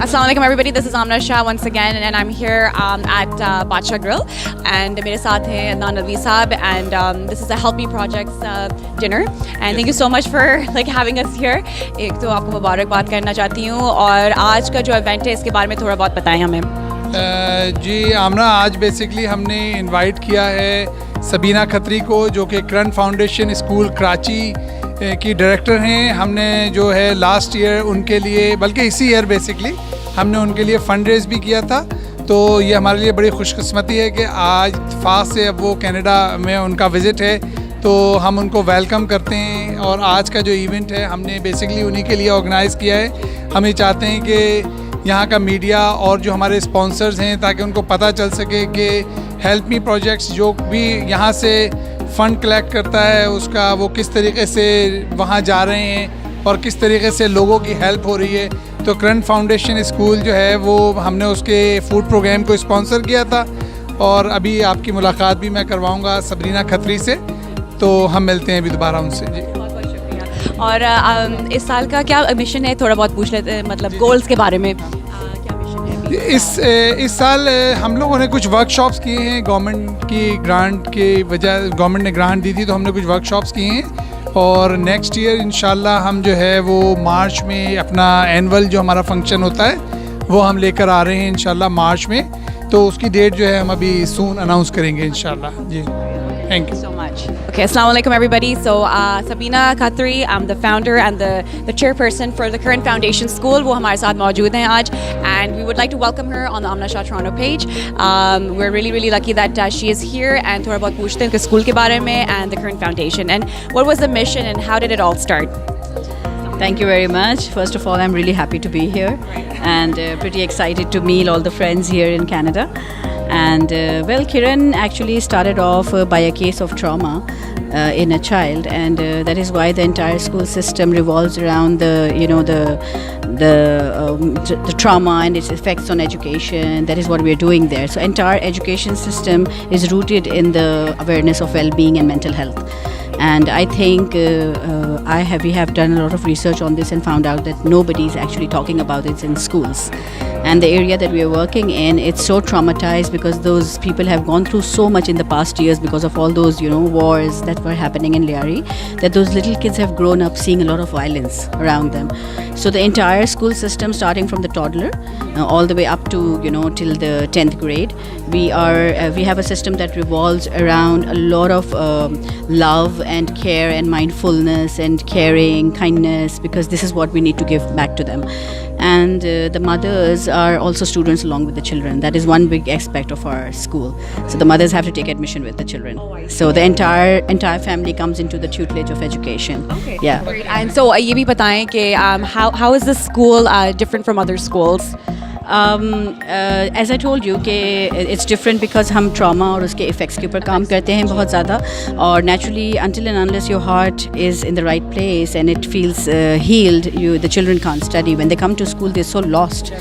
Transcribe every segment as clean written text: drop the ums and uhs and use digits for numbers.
Assalamu alaikum everybody, this is Amna Shah once again and I'm here at Badshah Grill and mere saath hain Adnan Alvi saab and this is a Help Me Project's dinner and thank you so much for having us here. एक तो आपको मुबारकबाद करना चाहती हूँ और आज का जो इवेंट है इसके बारे में थोड़ा बहुत बताएं हमें। जी आमना, आज बेसिकली हमने इनवाइट किया है सबीना खत्री को जो कि करंट फाउंडेशन स्कूल कराची की डायरेक्टर हैं। हमने जो है लास्ट ईयर उनके लिए, बल्कि इसी ईयर बेसिकली हमने उनके लिए फ़ंड रेज़ भी किया था। तो ये हमारे लिए बड़ी खुशकिस्मती है कि आज फास्ट से अब वो कनाडा में उनका विज़िट है, तो हम उनको वेलकम करते हैं। और आज का जो इवेंट है हमने बेसिकली उन्हीं के लिए ऑर्गेनाइज़ किया है। हम ये चाहते हैं कि यहाँ का मीडिया और जो हमारे स्पॉन्सर्स हैं ताकि उनको पता चल सके कि हेल्प मी प्रोजेक्ट्स जो भी यहाँ से फ़ंड कलेक्ट करता है उसका वो किस तरीके से वहाँ जा रहे हैं और किस तरीके से लोगों की हेल्प हो रही है। तो करंट फाउंडेशन स्कूल जो है वो हमने उसके फूड प्रोग्राम को स्पॉन्सर किया था और अभी आपकी मुलाकात भी मैं करवाऊँगा सबरीना खत्री से, तो हम मिलते हैं अभी दोबारा उनसे। जी बहुत बहुत शुक्रिया। और इस साल का क्या मिशन है, थोड़ा बहुत पूछ लेते हैं, मतलब गोल्स के बारे में क्या मिशन है? इस साल हम लोगों ने कुछ वर्कशॉप्स किए हैं। गवर्नमेंट की ग्रांट की वजह, गवर्नमेंट ने ग्रांट दी थी तो हमने कुछ वर्कशॉप्स किए हैं और नेक्स्ट ईयर इंशाल्लाह हम जो है वो मार्च में अपना एनुअल जो हमारा फंक्शन होता है वो हम लेकर आ रहे हैं इंशाल्लाह मार्च में। तो उसकी डेट जो है हम अभी सून अनाउंस करेंगे इंशाल्लाह। जी Thank you so much. Okay, assalamu alaikum everybody. So Sabina Khatri, I'm the founder and the chairperson for the Current Foundation School. वो हमारे साथ मौजूद हैं आज, and we would like to welcome her on the Amna Shah Toronto page. We're really lucky that she is here, and थोड़ा बहुत पूछते हैं कि स्कूल के बारे में and the Current Foundation and what was the mission and how did it all start? Thank you very much. First of all, I'm really happy to be here and pretty excited to meet all the friends here in Canada. And well, Kiran actually started off by a case of trauma in a child, and that is why the entire school system revolves around the trauma and its effects on education. That is what we are doing there. So entire education system is rooted in the awareness of well-being and mental health. And I think we have done a lot of research on this and found out that nobody is actually talking about it in schools. And the area that we are working in, it's so traumatized because those people have gone through so much in the past years because of all those, wars that were happening in Liari, that those little kids have grown up seeing a lot of violence around them. So the entire school system, starting from the toddler all the way up to, till the 10th grade, we have a system that revolves around a lot of love and care and mindfulness and caring, kindness, because this is what we need to give back to them. And the mothers are also students along with the children. That is one big aspect of our school. So the mothers have to take admission with the children. So the entire family comes into the tutelage of education. Okay. Yeah. Great. And so ये भी बताएं कि how is this school different from other schools? As I told you कि it's different because हम trauma और उसके effects के ऊपर काम करते हैं बहुत ज़्यादा, और naturally until and unless your heart is in the right place and it feels healed, the children can't study. When they come to school, they're so lost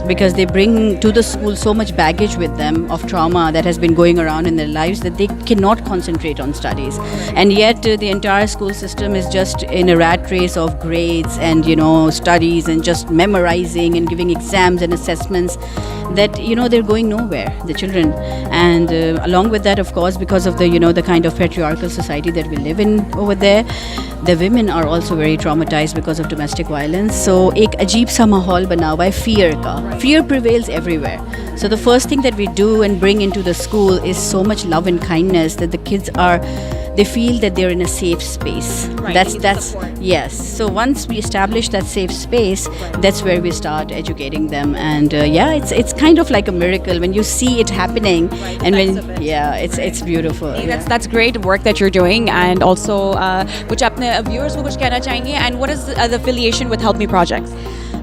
because they bring to the school so much baggage with them of trauma that has been going around in their lives that they cannot concentrate on studies. And yet the entire school system is just in a rat race of grades and studies and just memorizing and giving exams and assessments that they're going nowhere, the children. And along with that, of course, because of the kind of patriarchal society that we live in over there, the women are also very traumatized because of domestic violence. So एक अजीब सा माहौल बना हुआ है fear का. Fear prevails everywhere. So the first thing that we do and bring into the school is so much love and kindness that the kids they feel that they're in a safe space. Right. That's yes. So once we establish that safe space, that's where we start educating them. And it's kind of like a miracle when you see it happening. Right. And it's beautiful. That's great work that you're doing. And also कुछ अपने viewers को कुछ कहना चाहेंगे, and what is the affiliation with Help Me Projects?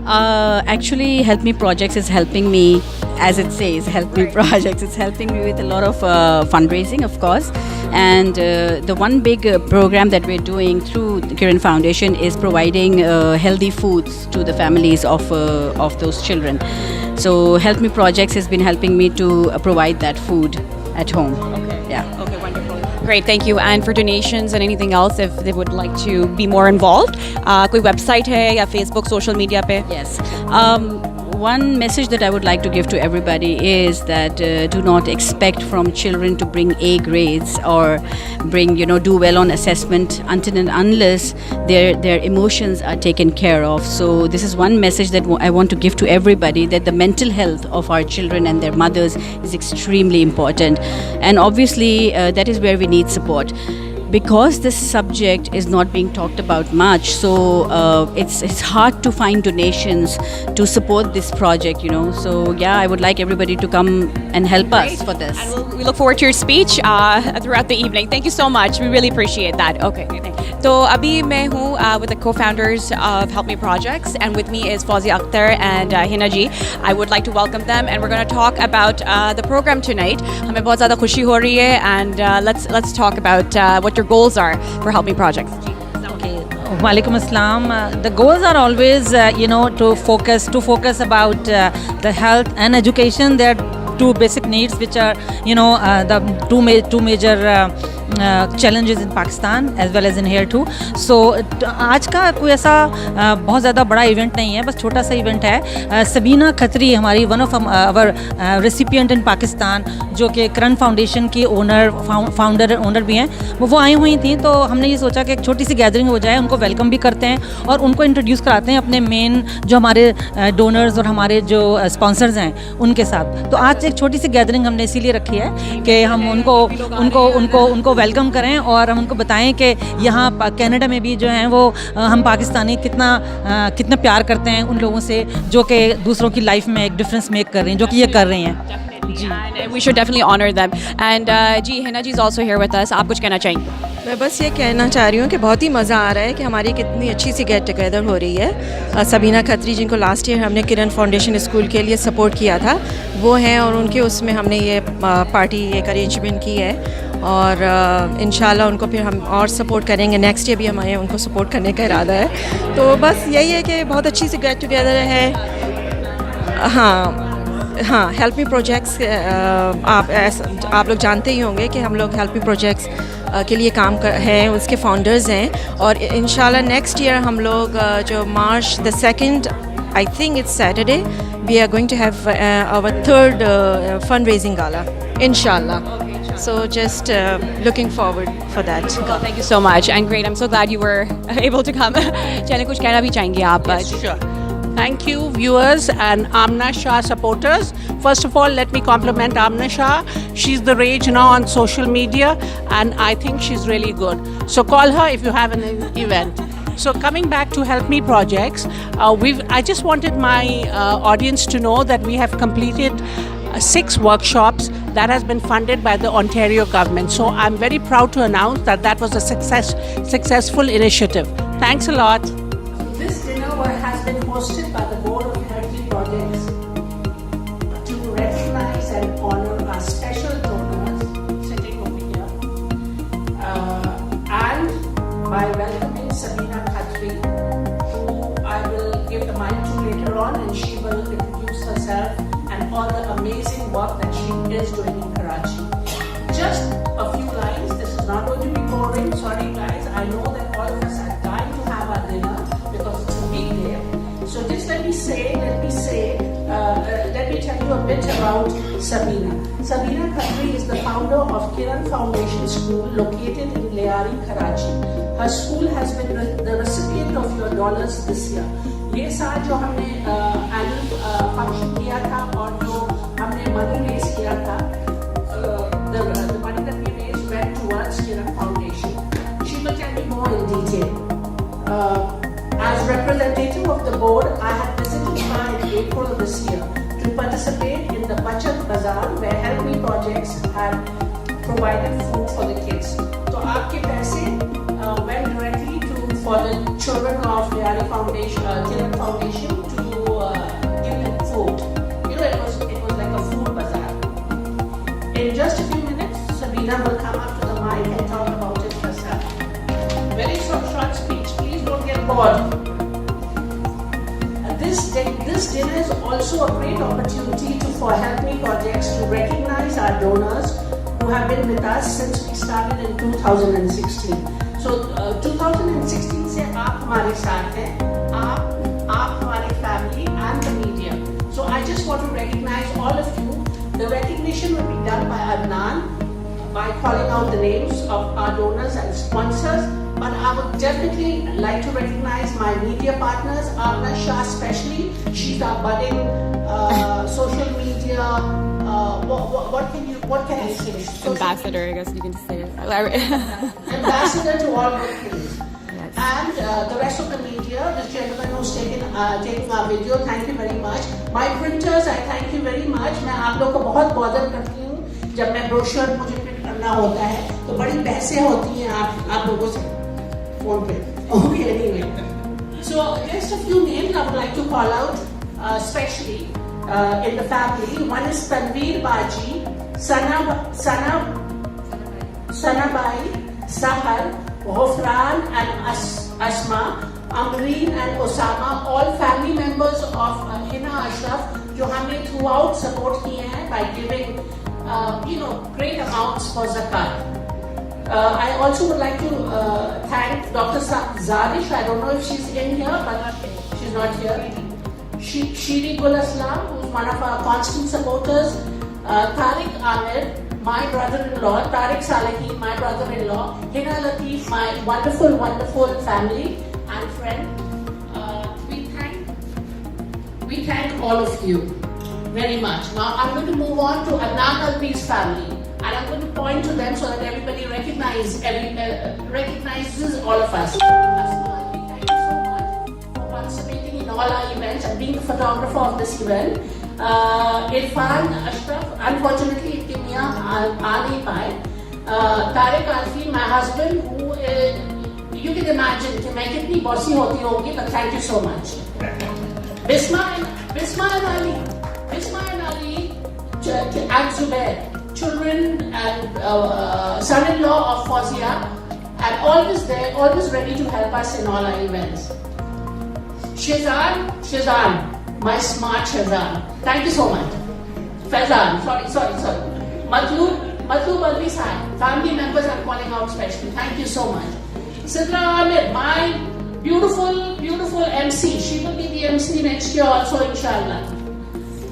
Actually, Help Me Projects is helping me, as it says, Help Me Projects. It's helping me with a lot of fundraising, of course. And the one big program that we're doing through the Kiran Foundation is providing healthy foods to the families of those children. So Help Me Projects has been helping me to provide that food at home. Okay. Yeah. Okay, wonderful. Great, thank you. And for donations and anything else, if they would like to be more involved, कोई website है या Facebook, social media पे? Yes. one message that I would like to give to everybody is that do not expect from children to bring A grades or bring, do well on assessment until and unless their emotions are taken care of. So this is one message that I want to give to everybody, that the mental health of our children and their mothers is extremely important. And obviously that is where we need support. Because this subject is not being talked about much, so it's hard to find donations to support this project, So yeah, I would like everybody to come and help us for this. And we look forward to your speech throughout the evening. Thank you so much. We really appreciate that. Okay. So abhi मैं हूँ with the co-founders of Help Me Projects, and with me is Fauzi Akhtar and Hina ji. I would like to welcome them, and we're going to talk about the program tonight. हमें बहुत ज़्यादा खुशी हो रही है, and let's talk about what your goals are for Help Me Projects. Okay. Walaikum Assalam. The goals are always, to focus about the health and education. There are two basic needs, which are, the two major challenges in Pakistan as well as in here too. So आज का कोई ऐसा बहुत ज़्यादा बड़ा event नहीं है, बस छोटा सा इवेंट है. सबीना खत्री हमारी वन ऑफ आवर रेसिपिएंट इन पाकिस्तान, जो कि करंट फाउंडेशन की ओनर भी हैं, वो आई हुई थी. तो हमने ये सोचा कि एक छोटी सी गैदरिंग हो जाए, उनको वेलकम भी करते हैं और उनको इंट्रोड्यूस कराते हैं अपने मेन जो हमारे डोनर्स और हमारे जो स्पॉन्सर्स हैं उनके साथ. तो आज एक छोटी सी गैदरिंग हमने इसीलिए रखी है कि हम उनको वेलकम करें और हम उनको बताएं कि यहाँ कनाडा में भी जो हैं वो हम पाकिस्तानी कितना प्यार करते हैं उन लोगों से जो कि दूसरों की लाइफ में एक डिफरेंस मेक कर रहे हैं, जो कि ये कर रहे हैं. And we should definitely honor them. And ji Hina ji is also here with us. आप कुछ कहना चाहेंगे? मैं बस ये कहना चाह रही हूँ कि बहुत ही मज़ा आ रहा है कि हमारी कितनी अच्छी सी गेट टुगेदर हो रही है. सबीना खत्री जिनको लास्ट ईयर हमने किरण फाउंडेशन स्कूल के लिए सपोर्ट किया था, वो हैं, और उनके उसमें हमने ये पार्टी एक अरेंजमेंट की है, और इंशाल्लाह उनको फिर हम और सपोर्ट करेंगे. नेक्स्ट ईयर भी हमारे उनको सपोर्ट करने का इरादा है. तो बस यही है कि बहुत अच्छी सी गेट टुगेदर है. हाँ, हेल्प मी प्रोजेक्ट्स आप लोग जानते ही होंगे कि हम लोग हेल्प मी प्रोजेक्ट्स के लिए काम हैं, उसके फाउंडर्स हैं, और इंशाल्लाह नेक्स्ट ईयर हम लोग जो March the 2nd, I think it's Saturday, we are going to have our 3rd fundraising gala, इंशाल्लाह. So just looking forward for that. Well, thank you so much, and great. I'm so glad you were able to come. चलिए कुछ कहना भी चाहेंगे आप? Yes, sure. Thank you, viewers and Amna Shah supporters. First of all, let me compliment Amna Shah. She's the rage now on social media, and I think she's really good. So call her if you have an event. So coming back to Help Me Projects, I just wanted my audience to know that we have completed 6 workshops that has been funded by the Ontario government. So I'm very proud to announce that was a successful initiative. Thanks a lot. This dinner has been hosted by the Board of Help Me Projects to recognize and honor our special donors sitting over here, and by welcoming Sabina Khatri, who I will give the mic to later on, and she will introduce herself and all the amazing work that she is doing in Karachi. Just a few lines. This is not going to be boring. Sorry guys, I know that all of us are dying to have our dinner because it's a big day. So just let me tell you a bit about Sabina. Sabina Khatri is the founder of Kiran Foundation School located in Leari, Karachi. Her school has been the recipient of your dollars this year. ये साल जो हमने annual function किया था और जो हमने money raise किया था, the money that we raised went towards Kiran Foundation. She will tell me more in detail. As representative of the board, I had visited her in April this year to participate in the Badshah Bazaar, where Help Me Projects had provided food for the kids. तो आपके पैसे went directly for the children of Leari Foundation, Kiran Foundation, to give them food. It was like a food bazaar. In just a few minutes, Sabina will come up to the mic and talk about it herself. Very short speech. Please don't get bored. This dinner is also a great opportunity for Help Me Projects to recognize our donors who have been with us since we started in 2016. So 2016 से आप हमारे साथ हैं, आप हमारी family and the media. So I just want to recognize all of you. The recognition will be done by Adnan by calling out the names of our donors and sponsors. But I would definitely like to recognize my media partners, Amna Shah especially. She's our budding social media. What can I say? Ambassador, I guess you can say it. Ambassador to all good things. Yes. And the rest of the media, this gentleman who's taking our video, thank you very much. My printers, I thank you very much. मैं आप लोग को बहुत bother करती हूँ जब मैं brochure मुझे print करना होता है तो बड़ी बहसें होती हैं आप लोगों से फोन पे. Okay, anyway. So just a few names I would like to call out, especially in the family. One is Tanveer Baji, Sanabai, Sahar, Ghufran and Asma, Amreen and Osama, all family members of Hina Ashraf, जो हमें throughout support किए हैं by giving, great amounts for zakat. I also would like to thank Dr. Zarish. I don't know if she's in here, but she's not here. Shiri Gul Aslam, who's one of our constant supporters. Tariq Ahmed, my brother-in-law. Tariq Salehi, my brother-in-law. Hina Latif, my wonderful, wonderful family and friend. We thank all of you very much. Now I'm going to move on to Adnan Alvi's family. And I'm going to point to them so that everybody recognizes all of us. Asma, thank you so much for participating in all our events and being the photographer of this event. Irfan Ashraf, unfortunately, इनके मियाँ आ नहीं पाए. Tariq Alfi, my husband, who you can imagine कि मैं कितनी bossy होती होंगी, but thank you so much. Bisma and Ali, and Zubair. Children and son-in-law of Fawzia, and always there, always ready to help us in all our events. Shazan, my smart Shazan. Thank you so much. Faizan, sorry. Matloob Alvi Sahin, family members I'm calling out specially. Thank you so much. Sidra Ahmed, my beautiful MC. She will be the MC next year also, inshallah.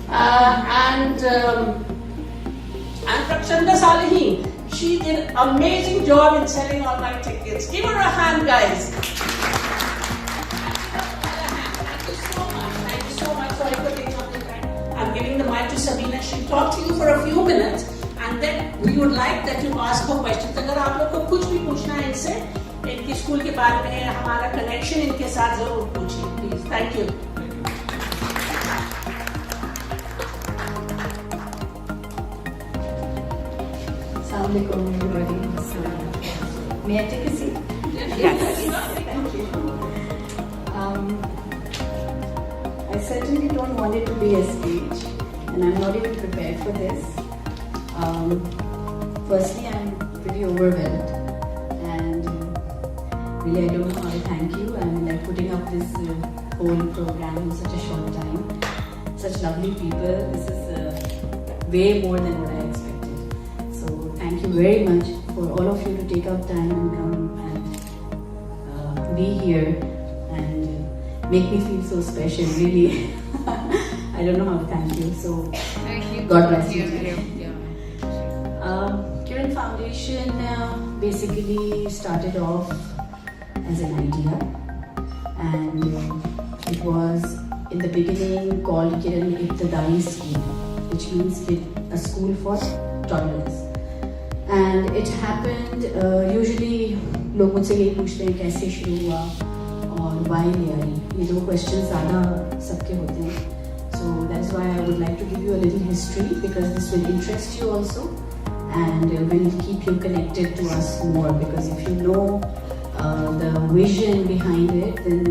And Prakshanda Salehi, she did an amazing job in selling all my tickets. Give her a hand, guys. Thank you so much. Sorry for taking up the time. I'm giving the mic to Sabina. She'll talk to you for a few minutes, and then we would like that you ask her questions. अगर आप लोग को कुछ भी पूछना है इनसे, इनके स्कूल के बारे में, हमारा कनेक्शन इनके साथ जरूर पूछिए, please. Thank you. Assalamualaikum everybody. May I take a seat? Yes. Thank you. I certainly don't want it to be a speech, and I'm not even prepared for this. Firstly, I'm pretty overwhelmed, and really I don't know how to thank you. I'm like putting up this whole program in such a short time. Such lovely people. This is way more than what I expected. Thank you very much for all of you to take up time and come and be here and make me feel so special. Really, I don't know how to thank you. So, God bless you. Kiran Foundation basically started off as an idea, and it was in the beginning called Kiran Ibtidai School, which means a school for toddlers. And it happened, usually लोग मुझसे यही पूछते हैं कैसे शुरू हुआ और why ले आई. ये दो questions ज़्यादा सबके होते हैं. So that's why I would like to give you a little history, because this will interest you also and will keep you connected to us more, because if you know the vision behind it, then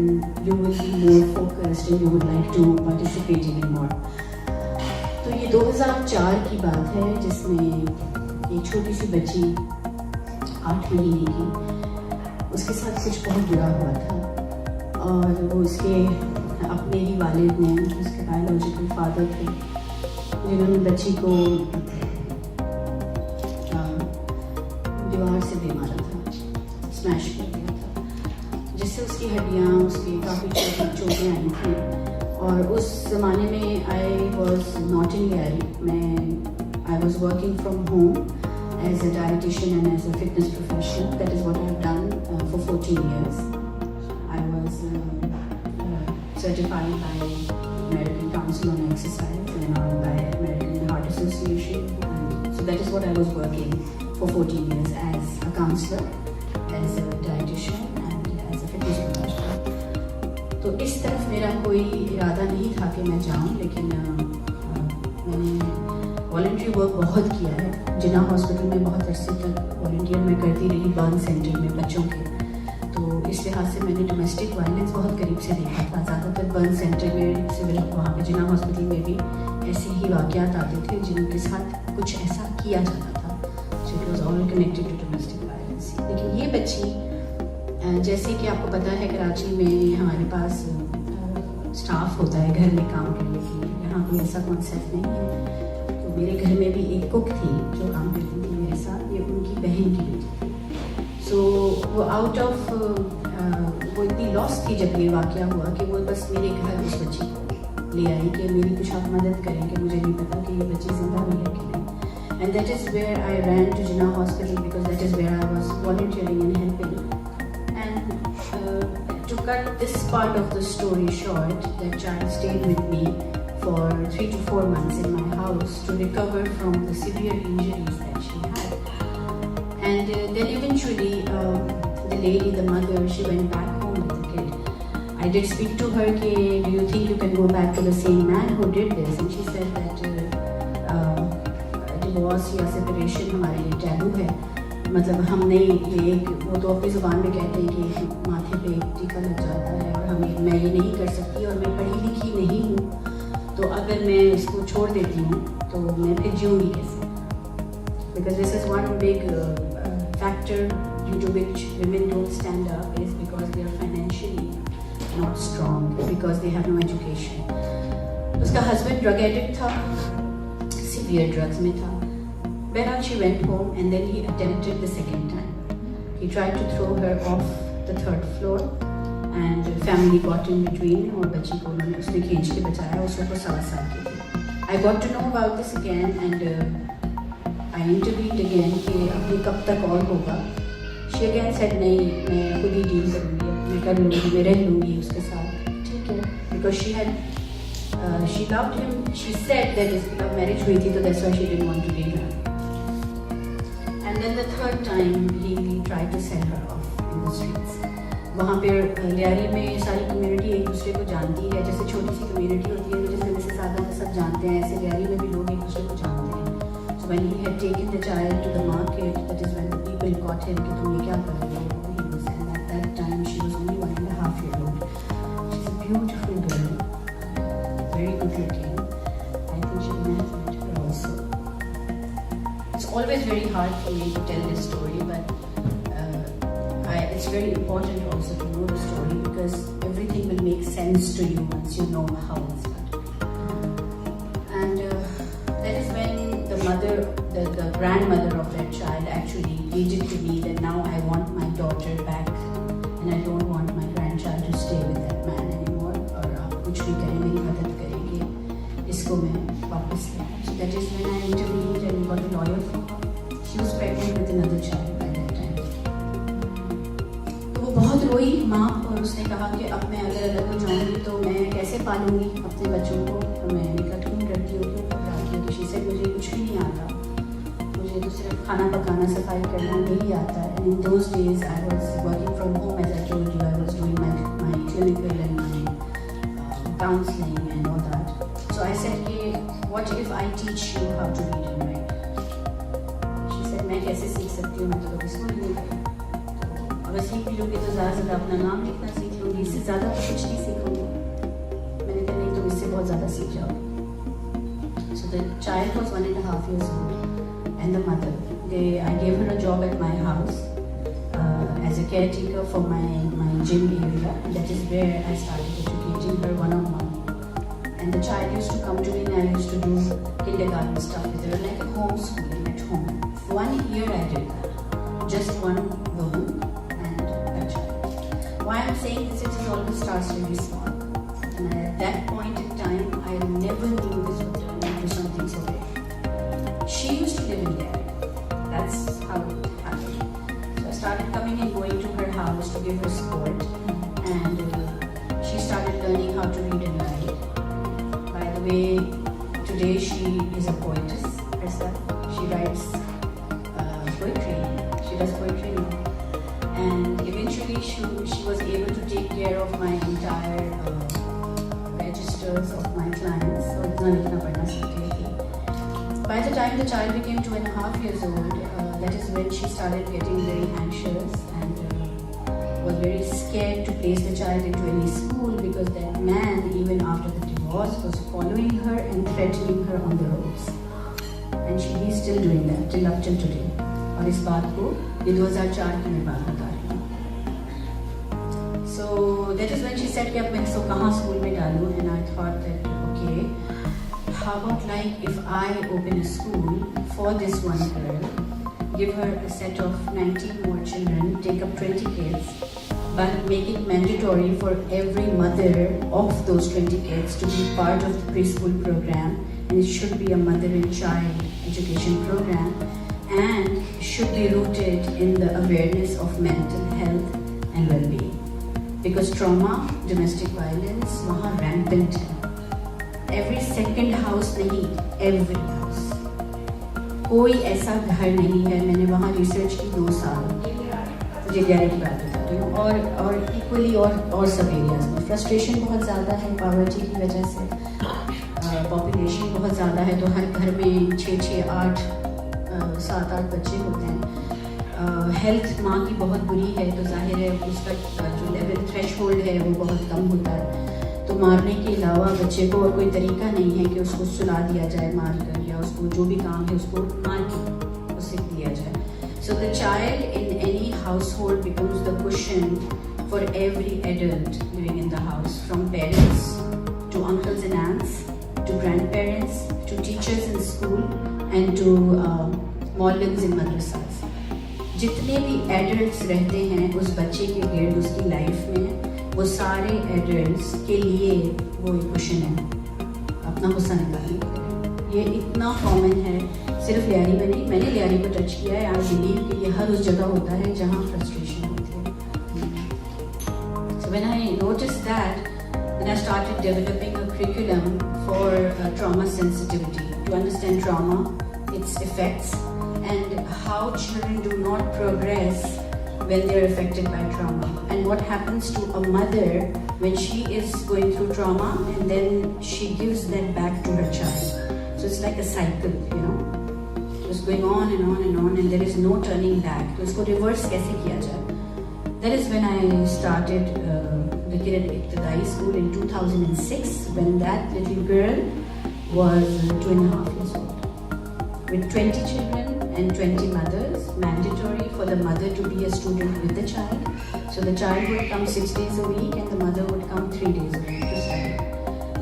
you will be more focused and you would like to participate even more. तो ये 2004 की बात है, जिसमें एक छोटी सी बच्ची 8 महीने की, उसके साथ कुछ बहुत बुरा हुआ था, और वो उसके अपने ही वालिद ने, उसके बायोलॉजिकल फादर थे, जिन्होंने बच्ची को दीवार से दे मारा था, स्मैश कर दिया था, जिससे उसकी हड्डियाँ, उसकी काफ़ी छोटी चोटें आई थी, और उस ज़माने में I was not in Lyari, I was working from home as a dietitian and as a fitness professional. That is what I have done for 14 years. I was certified by American Council on Exercise and by American Heart Association. And so that is what I was working for 14 years as a counselor, as a dietitian and as a fitness professional. तो इस तरफ मेरा कोई इरादा नहीं था कि मैं जाऊँ, लेकिन मैंने वॉलंटरी वर्क बहुत किया है। जिना हॉस्पिटल में बहुत अरसे तक वॉलंटियर मैं करती रही, बर्न सेंटर में बच्चों के। तो इस लिहाज से मैंने डोमेस्टिक वायलेंस बहुत करीब से देखा था। ज़्यादातर बर्न सेंटर में, सिविल वहाँ पे जिना हॉस्पिटल में भी ऐसे ही वाक़यात आते थे जिनके साथ कुछ ऐसा किया जाता था। So it was all connected to domestic violence. लेकिन ये बच्ची, जैसे कि आपको पता है कराची में हमारे पास स्टाफ होता है घर में काम करने के लिए, यहाँ कोई ऐसा कॉन्सेप्ट नहीं है। मेरे घर में भी एक कुक थी जो काम करती थी मेरे साथ, ये उनकी बहन की बेटी थी। सो वो आउट ऑफ वो इतनी लॉस थी जब ये वाक़या हुआ कि वो बस मेरे घर उस बच्ची को ले आई कि मेरी कुछ आप मदद करें, कि मुझे नहीं पता कि ये बच्ची जिंदा हुई है कि नहीं। And that is where I ran to Jinnah hospital because that is where I was volunteering and helping. And to cut this part of the story short, that child stayed with me for 3 to 4 months in my house to recover from the severe injuries that she had. And then eventually the lady, the mother, she went back home with the kid. I did speak to her, do you think you can go back to the same man who did this? And she said that divorce या separation हमारे लिए taboo है। मतलब हम नहीं, ये वो तो अपनी ज़ुबान में कहते हैं कि माथे पे टीका लग जाता है और मैं ये नहीं कर सकती और मैं पढ़ी लिखी नहीं हूँ, तो अगर मैं इसको छोड़ देती हूँ तो मैं फिर जीऊँगी कैसे? Because this is one big factor due to which women don't stand up is because they are financially not strong, because they have no education. उसका husband drug addict था, severe drugs में था। Behral she went home and then he attempted the second time. He tried to throw her off the 3rd floor. And family got in between और बच्ची को उन्होंने उसने खींच के बचाया। उसको 7 साल की थी। I got to know about this again and I intervened again कि अभी कब तक और होगा। She again said नहीं, मैं खुद ही डील करूँगी, मैं कर लूँगी, मैं रह लूँगी उसके साथ। ठीक है, because she loved him. She said that his love marriage हुई थी तो that's why she didn't want to leave her. And then the 3rd time he tried to send her off in the streets. वहाँ पे लियारी में सारी community एक दूसरे को जानती है, जैसे छोटी सी कम्युनिटी होती है जैसे जैसे ज़्यादा सब जानते हैं, ऐसे लियारी में भी लोग एक दूसरे को जानते हैं। So when he had taken the child to the market, that is when the people got him कि तुम ये क्या कर रहे हो? He was, and at that time she was only 1.5 years old. She's a beautiful girl, very good looking. I think she has met her also. It's always very hard for me to tell this story, but it's very important also to know the story because everything will make sense to you once you know how it started. And that is when the mother, the grandmother of that child actually pleaded to me that now I want my daughter back and I don't want my grandchild to stay with that man anymore और आप कुछ भी करें मेरी मदद करेंगे, इसको मैं वापस ले आऊँ। So that is when I intervened and got a lawyer for her. She was pregnant with another child. बहुत रोई माँ और उसने कहा कि अब मैं अगर अलग हो जाऊँगी तो मैं कैसे पालूँगी अपने बच्चों को, तो मैं निकट क्यों करती हूँ, क्यों घबराती हूँ? किसी से मुझे कुछ भी नहीं आता, मुझे तो सिर्फ खाना पकाना, सफाई करना यही आता है। And in those days I was working from home, as I told you, I was doing my clinical and my counseling and all that. So I said कि what if I teach you how to read and write? She said मैं कैसे सीख सकती हूँ, मैं तो कभी school नहीं गई। अगर सीख भी लूँगी तो ज़्यादा से ज़्यादा अपना नाम लिखना सीख लूँगी, इससे ज़्यादा तो कुछ नहीं सीखूँगी। मैंने कहा नहीं, तुम इससे बहुत ज़्यादा सीख जाओगी। So the child was 1.5 years old and the mother, I gave her a job at my house as a caretaker for my gym area, and that is where I started educating her one-on-one. And the child used to come to me and I used to do kindergarten stuff with her, like a homeschooling at home. 1 year I did that, just one woman. Why I'm saying this, it always starts really small. and at that point in time, I never knew this would turn into something so big. She used to live in there. That's how it happened. So I started coming and going to her house to give her support, and she started learning how to read and write. By the way, today she is a poetess herself. She writes poetry. She does poetry now. And eventually she was able to take care of my entire registers of my clients. So itna likhna padna sakti thi. By the time the child became 2.5 years old, that is when she started getting very anxious and was very scared to place the child into any school, because that man, even after the divorce, was following her and threatening her on the roads. And she is still doing that till up till today. और इस बात को ये 2004 की मैं बात बता रही हूँ. So that is when she said कि अब मैं इसको कहाँ स्कूल में डालूँ, and I thought that okay, how about like if I open a school for this one girl, give her a set of 19 more children, take up 20 kids, but make it mandatory for every mother of those 20 kids to be part of the preschool program, and it should be a mother and child education program, and should be rooted in the awareness of mental health and well-being. Because trauma, domestic violence, वहाँ rampant है. Every second house नहीं, every house. कोई ऐसा घर नहीं है. मैंने वहाँ रिसर्च की 2 साल, मुझे गैर की बात बता रही हूँ. और इक्वली और सब एरियाज में फ्रस्ट्रेशन बहुत ज़्यादा है पॉवर्टी की वजह से. पॉपुलेशन बहुत ज़्यादा है, तो हर घर में 6, 8, 7-8 बच्चे होते हैं. हेल्थ माँ की बहुत बुरी है, तो जाहिर है उसका जो लेवल थ्रेशहोल्ड है वो बहुत कम होता है. तो मारने के अलावा बच्चे को और कोई तरीका नहीं है कि उसको सुला दिया जाए मार कर, या उसको जो भी काम है उसको मार के उससे दिया जाए. So the child in any household becomes the question for every adult living in the house, from parents to uncles and aunts to grandparents to teachers in school and to maulvis in madrasas. जितने भी adults रहते हैं उस बच्चे के गिर्द उसकी life में, वो सारे एडल्ट्स के लिए वो एक क्वेश्चन है अपना गुस्सा निकालने के लिए. ये इतना कॉमन है, सिर्फ लियारी में नहीं. मैंने लियारी को टच किया है. आई बिलीव कि ये हर उस जगह होता है जहाँ फ्रस्ट्रेशन होती है. So when I noticed that, then I started developing a curriculum for trauma sensitivity, to understand trauma, its effects, and how children do not progress when they are affected by trauma, and what happens to a mother when she is going through trauma and then she gives that back to her child. So it's like a cycle, you know, just going on and on and on, and there is no turning back. So isko reverse kaise kiya jaye? That is when I started the Kid at Iqtidai School in 2006, when that little girl was 2.5 years old, with 20 children and 20 mothers, mandatory for the mother to be a student with the child. So the child would come 6 days a week and the mother would come 3 days a week to study.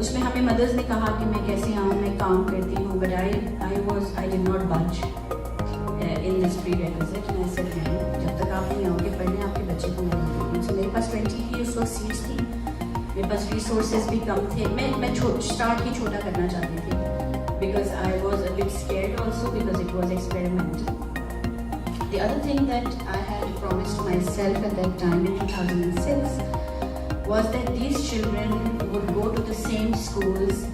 उसमें हमें mothers ने कहा कि मैं कैसे आऊँ, मैं काम करती हूँ, but I did not budge in this prerequisite, and I said नहीं, जब तक आप नहीं आओगे पढ़ने आपके बच्चे को नहीं देंगे. So मेरे पास 20 ही उस वक्त सीट्स थी, मेरे पास resources भी कम थे. मैं स्टार्ट ही छोटा करना चाहती थी, because I was a bit scared also, because it was experimental. The other thing that I had promised myself at that time in 2006 was that these children would go to the same schools,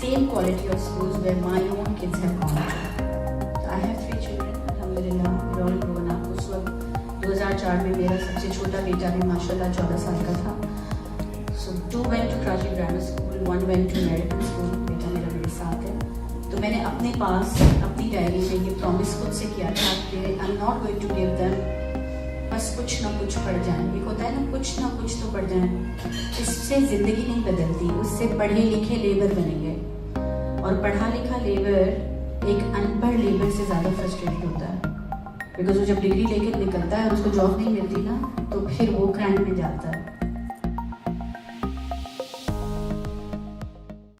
same quality of schools where my own kids have gone to. So I have 3 children, alhamdulillah, they're all grown up. उस वक्त 2004 में मेरा सबसे छोटा बेटा भी माशाल्लाह 14 साल का था. So 2 went to Karachi Grammar School, 1 went to American School. बेटा मेरा मेरे साथ है. तो मैंने अपने पास अपनी डायरी में ये प्रॉमिस खुद से किया था कि I am not going to give them, बस कुछ ना कुछ पढ़ जाएं. एक होता है ना, कुछ ना कुछ तो पढ़ जाएं. इससे ज़िंदगी नहीं बदलती, उससे पढ़े लिखे लेबर बनेंगे. और पढ़ा लिखा लेबर एक अनपढ़ लेबर से ज़्यादा फ्रस्ट्रेटेड होता है, बिकॉज वो जब डिग्री लेकर निकलता है और उसको जॉब नहीं मिलती ना, तो फिर वो क्राइम में जाता है.